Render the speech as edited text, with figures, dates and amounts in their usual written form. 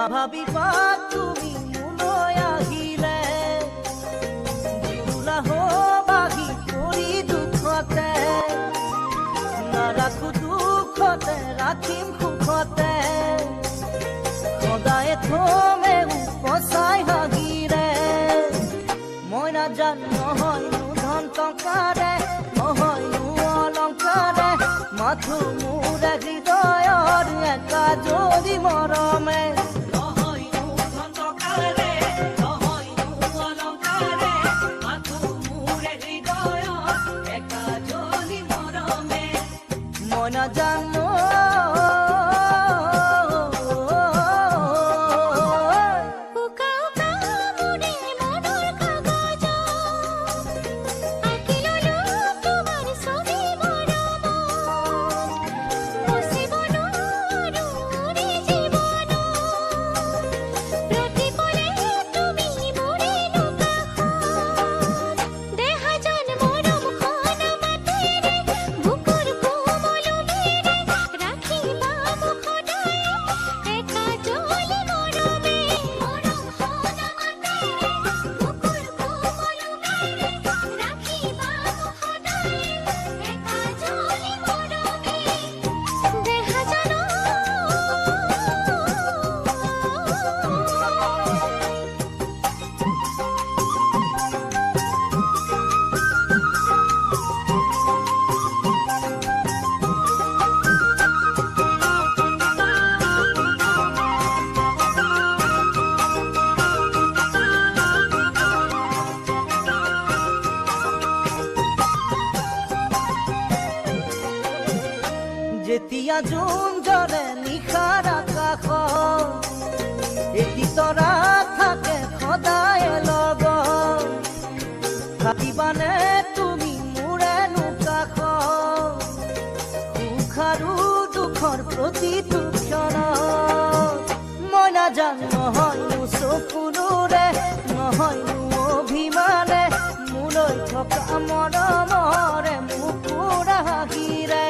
নাভাবিবা তুমি মোলৈ আহিলে জুৰুলা বাগি পৰি দুখতে নাৰাখো দুখতে ৰাখিম সুখতে সদায় থমে উপচাই হাগিৰে মই নাজানো নহয়নো ধন টকাৰে নহয়নো অলংকাৰে মাথো মোৰ হৃদয়ৰ একা যদি মৰমে মই নাজানো যেতিয়া জোন জ্বলে নিশাৰ আকাশ এটি তৰা থাকে সদায় লগত থাকিবানে তুমি মোৰেনো কাষ সুখ আৰু দুখৰ প্ৰতিটো ক্ষণত মই নাজানো নহয়নো চকুৰে নহয়নো অভিমানে মোলৈ থকা মৰমৰে মুকুৰা হাগিৰে